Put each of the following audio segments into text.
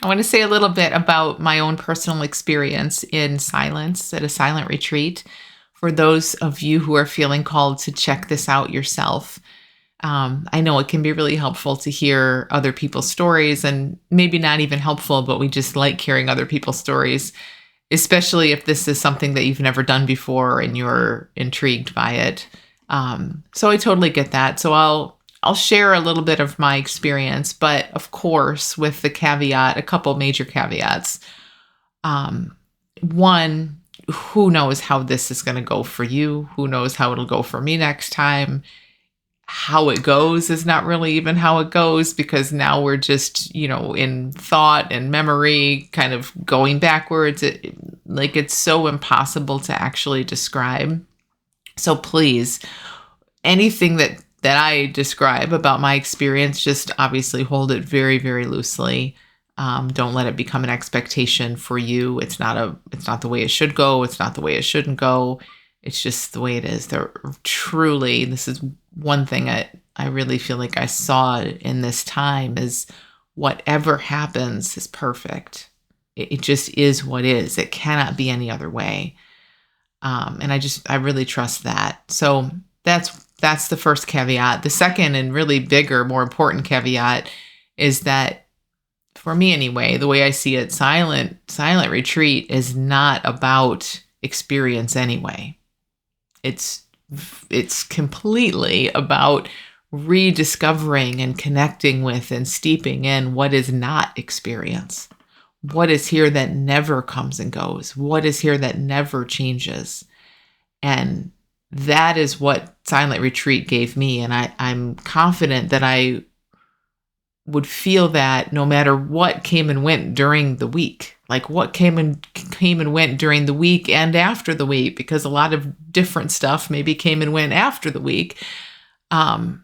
I want to say a little bit about my own personal experience in silence at a silent retreat. For those of you who are feeling called to check this out yourself, I know it can be really helpful to hear other people's stories, and maybe not even helpful, but we just like hearing other people's stories, especially if this is something that you've never done before and you're intrigued by it. So I totally get that. So I'll share a little bit of my experience, but of course, with the caveat, a couple major caveats. One, who knows how this is going to go for you? Who knows how it'll go for me next time? How it goes is not really even how it goes, because now we're just, in thought and memory kind of going backwards. It's so impossible to actually describe. So please, anything that I describe about my experience, just obviously hold it very, very loosely. Don't let it become an expectation for you. It's not the way it should go. It's not the way it shouldn't go. It's just the way it is. This is one thing I really feel like I saw in this time is whatever happens is perfect. It just is what is. It cannot be any other way. And I really trust that. So that's the first caveat. The second and really bigger, more important caveat is that, for me anyway, the way I see it, silent retreat is not about experience anyway. It's completely about rediscovering and connecting with and steeping in what is not experience. What is here that never comes and goes? What is here that never changes? And that is what silent retreat gave me. And I'm confident that I would feel that no matter what came and went during the week, like what came and went during the week and after the week, because a lot of different stuff maybe came and went after the week. Again,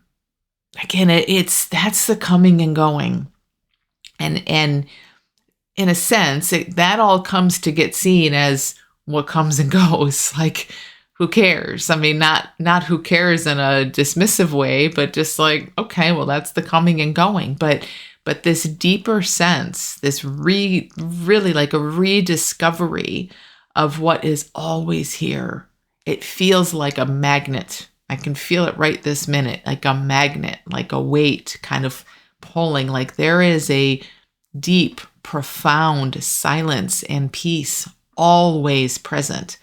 that's the coming and going. And in a sense, that all comes to get seen as what comes and goes. Like, who cares? I mean, not who cares in a dismissive way, but just like, okay, well, that's the coming and going. But this deeper sense, this really like a rediscovery of what is always here. It feels like a magnet. I can feel it right this minute, like a magnet, like a weight kind of pulling, like there is a deep, profound silence and peace always present.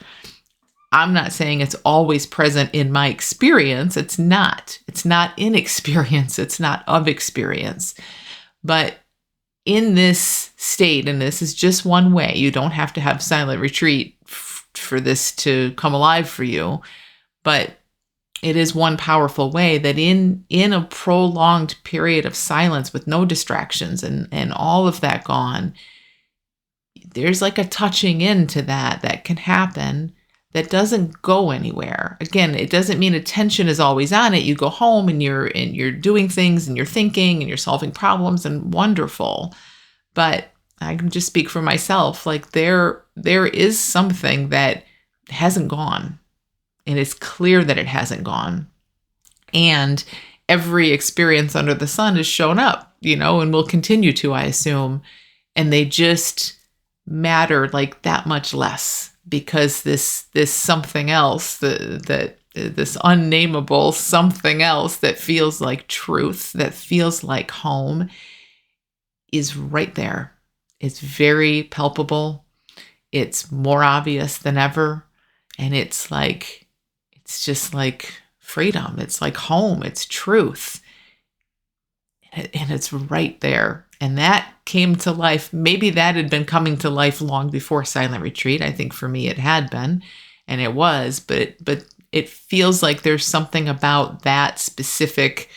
I'm not saying it's always present in my experience. It's not. It's not in experience. It's not of experience. But in this state, and this is just one way, you don't have to have silent retreat for this to come alive for you, but it is one powerful way that in a prolonged period of silence with no distractions and all of that gone, there's like a touching into that can happen that doesn't go anywhere. Again, it doesn't mean attention is always on it. You go home and you're doing things and you're thinking and you're solving problems, and wonderful. But I can just speak for myself. Like there is something that hasn't gone, and it's clear that it hasn't gone. And every experience under the sun has shown up, and will continue to, I assume. And they just matter like that much less, because this something else, this unnameable something else that feels like truth, that feels like home, is right there. It's very palpable. It's more obvious than ever. And it's just like freedom. It's like home. It's truth. And it's right there. And that came to life. Maybe that had been coming to life long before silent retreat. I think for me it had been, and it was, but it feels like there's something about that specific,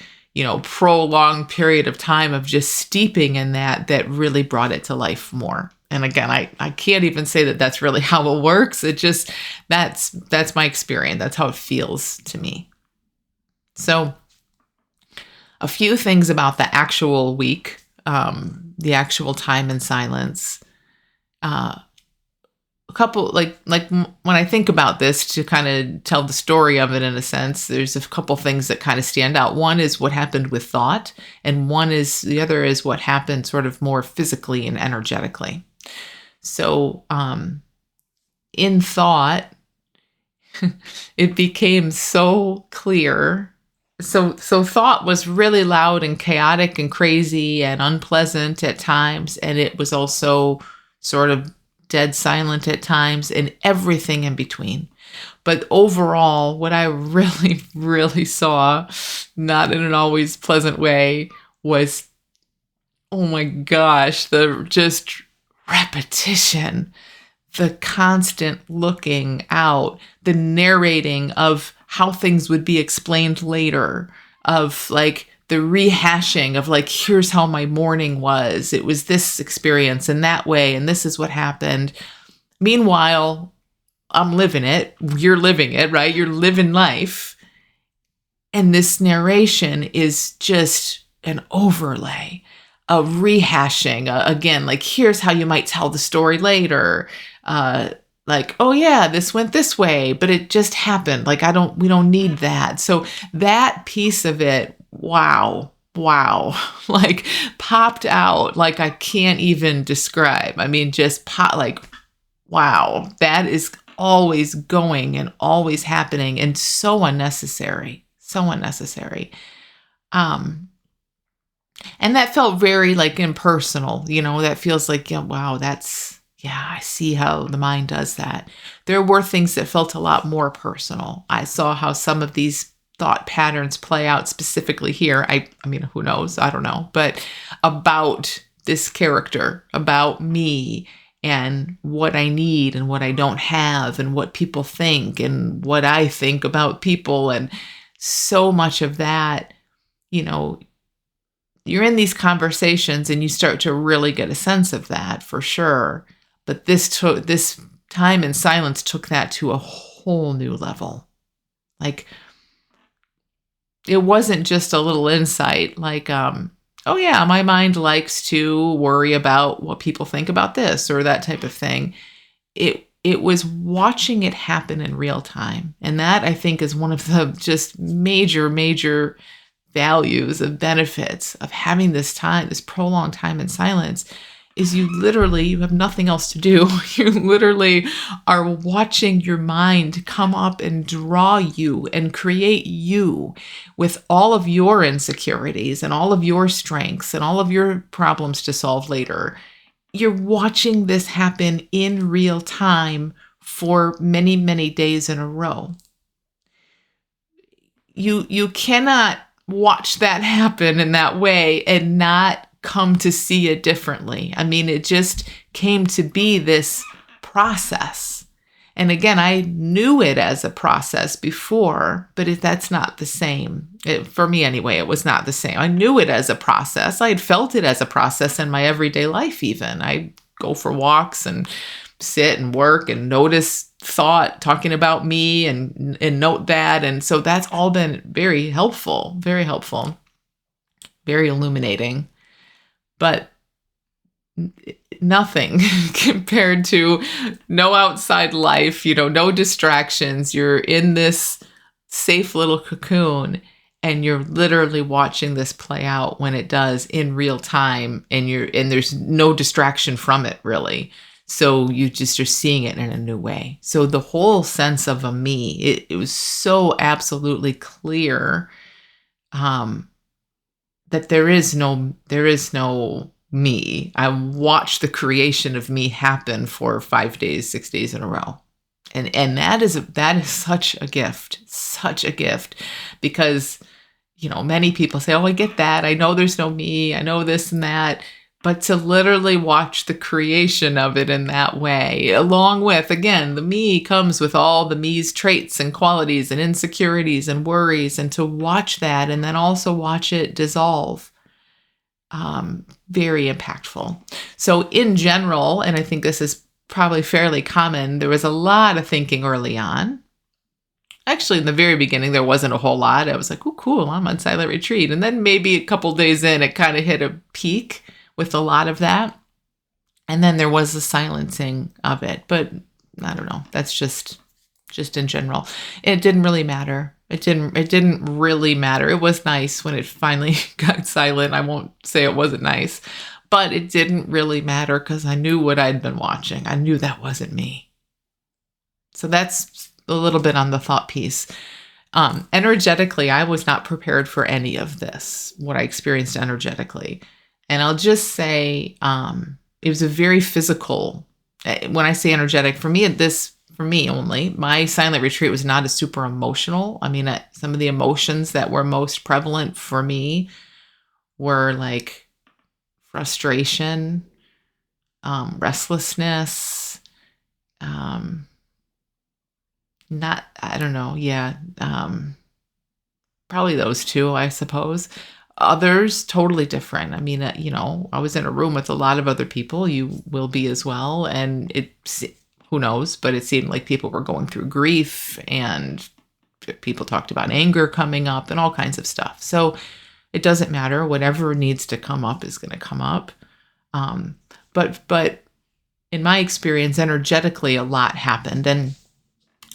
prolonged period of time of just steeping in that really brought it to life more. And again, I can't even say that that's really how it works. It just, that's my experience. That's how it feels to me. So a few things about the actual week, the actual time in silence. a couple, when I think about this, to kind of tell the story of it in a sense, there's a couple things that kind of stand out. One is what happened with thought, and the other is what happened sort of more physically and energetically. So in thought, it became so clear. So thought was really loud and chaotic and crazy and unpleasant at times, and it was also sort of dead silent at times, and everything in between. But overall, what I really, really saw, not in an always pleasant way, was, oh my gosh, the just repetition, the constant looking out, the narrating of how things would be explained later, of like the rehashing of like, here's how my morning was. It was this experience in that way, and this is what happened. Meanwhile, I'm living it. You're living it, right? You're living life. And this narration is just an overlay, a rehashing. Again, like, here's how you might tell the story later. Like, oh yeah, this went this way, but it just happened. Like, we don't need that. So that piece of it, wow, like popped out like I can't even describe. I mean, just wow, that is always going and always happening, and so unnecessary. And that felt very like impersonal, that feels like, yeah, wow, I see how the mind does that. There were things that felt a lot more personal. I saw how some of these thought patterns play out specifically here. I mean, who knows? I don't know. But about this character, about me, and what I need and what I don't have, and what people think and what I think about people. And so much of that, you're in these conversations and you start to really get a sense of that for sure. But this time in silence took that to a whole new level. Like, it wasn't just a little insight like, oh yeah, my mind likes to worry about what people think about this or that type of thing. It was watching it happen in real time. And that, I think, is one of the just major values of benefits of having this prolonged time in silence, is you have nothing else to do. You literally are watching your mind come up and draw you and create you with all of your insecurities and all of your strengths and all of your problems to solve later. You're watching this happen in real time for many days in a row. You cannot watch that happen in that way and not come to see it differently. I mean, it just came to be this process. And again, I knew it as a process before, but that's not the same. For me anyway, it was not the same. I knew it as a process. I had felt it as a process in my everyday life even. I go for walks and sit and work and notice thought talking about me and note that. And so that's all been very helpful, very illuminating. But nothing compared to no outside life, no distractions. You're in this safe little cocoon and you're literally watching this play out when it does in real time, and there's no distraction from it really. So you just are seeing it in a new way. So the whole sense of a me, it was so absolutely clear that there is no me. I watched the creation of me happen for 5 days, 6 days in a row. And that is such a gift, because, many people say, oh, I get that. I know there's no me. I know this and that. But to literally watch the creation of it in that way, along with, again, the me comes with all the me's traits and qualities and insecurities and worries, and to watch that and then also watch it dissolve, very impactful. So in general, and I think this is probably fairly common, there was a lot of thinking early on. Actually, in the very beginning, there wasn't a whole lot. I was like, oh, cool, I'm on silent retreat. And then maybe a couple days in, it kind of hit a peak with a lot of that. And then there was the silencing of it. But I don't know. That's just in general. It didn't really matter. It didn't really matter. It was nice when it finally got silent. I won't say it wasn't nice, but it didn't really matter because I knew what I'd been watching. I knew that wasn't me. So that's a little bit on the thought piece. Energetically, I was not prepared for any of this, what I experienced energetically. And I'll just say it was a very physical, when I say energetic, for me only, my silent retreat was not a super emotional. I mean, some of the emotions that were most prevalent for me were like frustration, restlessness, probably those two, I suppose. Others, totally different. I mean, I was in a room with a lot of other people. You will be as well. And who knows, but it seemed like people were going through grief and people talked about anger coming up and all kinds of stuff. So it doesn't matter. Whatever needs to come up is going to come up. But in my experience, energetically, a lot happened. And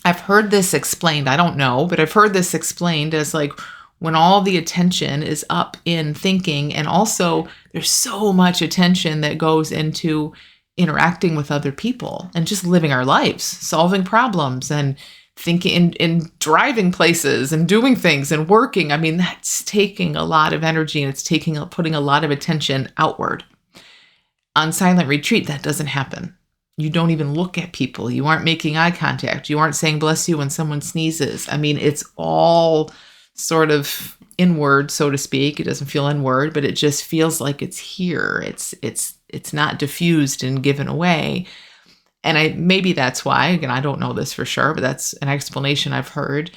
I've heard this explained, I don't know, but I've heard this explained as like when all the attention is up in thinking, and also there's so much attention that goes into interacting with other people and just living our lives, solving problems and thinking and driving places and doing things and working. I mean, that's taking a lot of energy and it's putting a lot of attention outward. On silent retreat, that doesn't happen. You don't even look at people. You aren't making eye contact. You aren't saying bless you when someone sneezes. I mean, it's all sort of inward, so to speak. It doesn't feel inward, but it just feels like it's here. It's not diffused and given away. And maybe that's why, again, I don't know this for sure, but that's an explanation I've heard.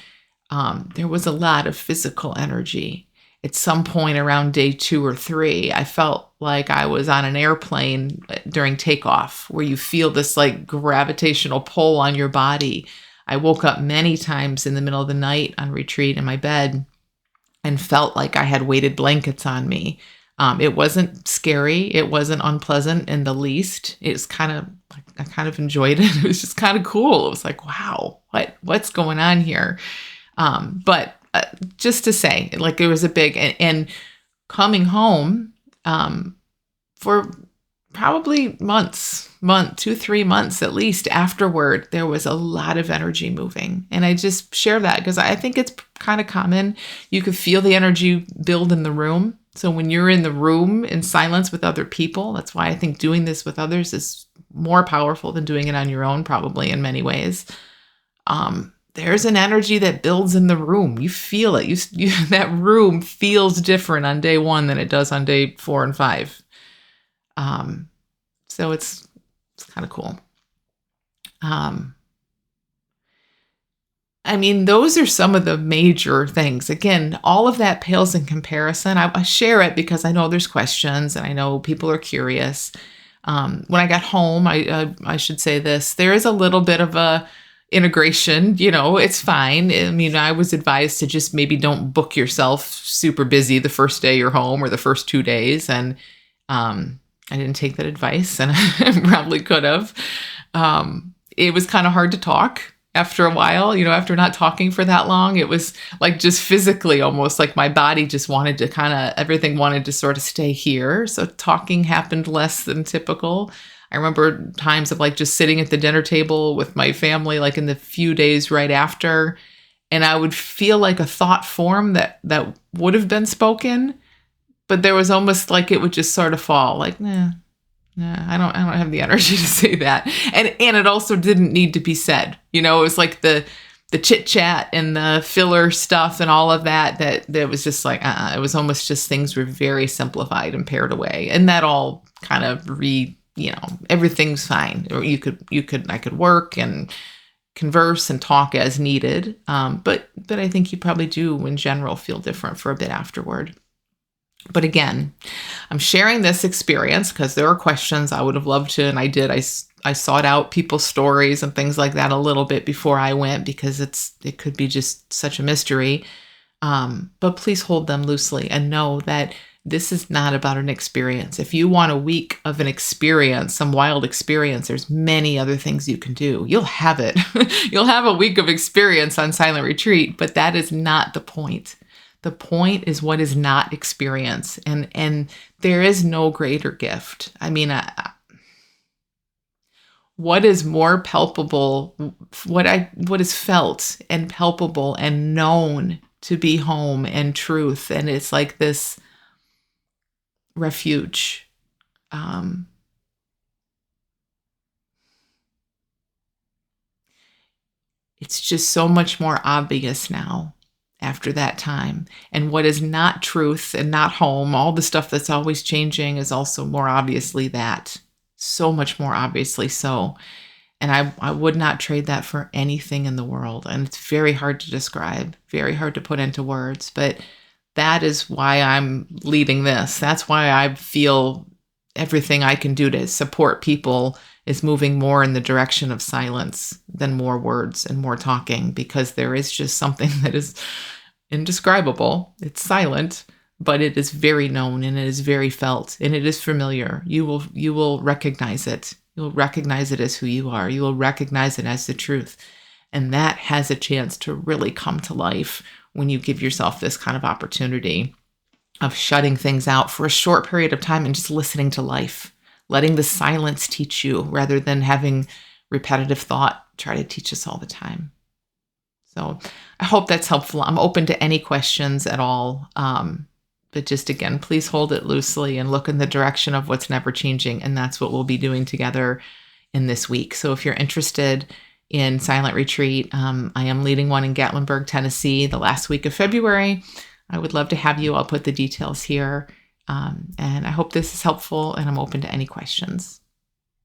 There was a lot of physical energy. At some point around day 2 or 3, I felt like I was on an airplane during takeoff, where you feel this like gravitational pull on your body. I woke up many times in the middle of the night on retreat in my bed and felt like I had weighted blankets on me. It wasn't scary. It wasn't unpleasant in the least. It's kind of, I kind of enjoyed it. It was just kind of cool. It was like, wow, what's going on here? But just to say, like, it was a big, and coming home for probably 2-3 months at least afterward, there was a lot of energy moving. And I just share that because I think it's kind of common. You could feel the energy build in the room. So when you're in the room in silence with other people, that's why I think doing this with others is more powerful than doing it on your own, probably in many ways. There's an energy that builds in the room. You feel it. That room feels different on day 1 than it does on day 4 and 5. So it's kind of cool. I mean, those are some of the major things. Again, all of that pales in comparison. I share it because I know there's questions and I know people are curious. When I got home, I should say this, there is a little bit of a integration, it's fine. I mean, I was advised to just maybe don't book yourself super busy the first day you're home or the first 2 days. And I didn't take that advice, and I probably could have. It was kind of hard to talk after a while, after not talking for that long. It was like just physically almost like my body just wanted to everything wanted to sort of stay here. So talking happened less than typical. I remember times of like just sitting at the dinner table with my family, like in the few days right after, and I would feel like a thought form that would have been spoken, but there was almost like it would just sort of fall like, nah, I don't have the energy to say that. And it also didn't need to be said. It was like the chit chat and the filler stuff and all of that was just like, it was almost just things were very simplified and pared away. And that all kind of everything's fine. Or I could work and converse and talk as needed. But I think you probably do in general feel different for a bit afterward. But again, I'm sharing this experience because there are questions I would have loved to, and I did. I sought out people's stories and things like that a little bit before I went because it could be just such a mystery. But please hold them loosely and know that This is not about an experience. If you want a week of an experience, some wild experience, there's many other things you can do. You'll have it. You'll have a week of experience on silent retreat, but that is not the point. The point is what is not experience. And there is no greater gift. I mean, what is more palpable, what is felt and palpable and known to be home and truth. And it's like this refuge. It's just so much more obvious now after that time. And what is not truth and not home, all the stuff that's always changing, is also more obviously that. So much more obviously so. And I would not trade that for anything in the world. And it's very hard to describe, very hard to put into words. But that is why I'm leading this. That's why I feel everything I can do to support people is moving more in the direction of silence than more words and more talking, because there is just something that is indescribable. It's silent, but it is very known and it is very felt and it is familiar. You will recognize it. You'll recognize it as who you are. You will recognize it as the truth. And that has a chance to really come to life when you give yourself this kind of opportunity of shutting things out for a short period of time and just listening to life, letting the silence teach you rather than having repetitive thought try to teach us all the time. So I hope that's helpful. I'm open to any questions at all. But just again, please hold it loosely and look in the direction of what's never changing. And that's what we'll be doing together in this week. So if you're interested in silent retreat, I am leading one in Gatlinburg, Tennessee, the last week of February. I would love to have you. I'll put the details here. And I hope this is helpful, and I'm open to any questions.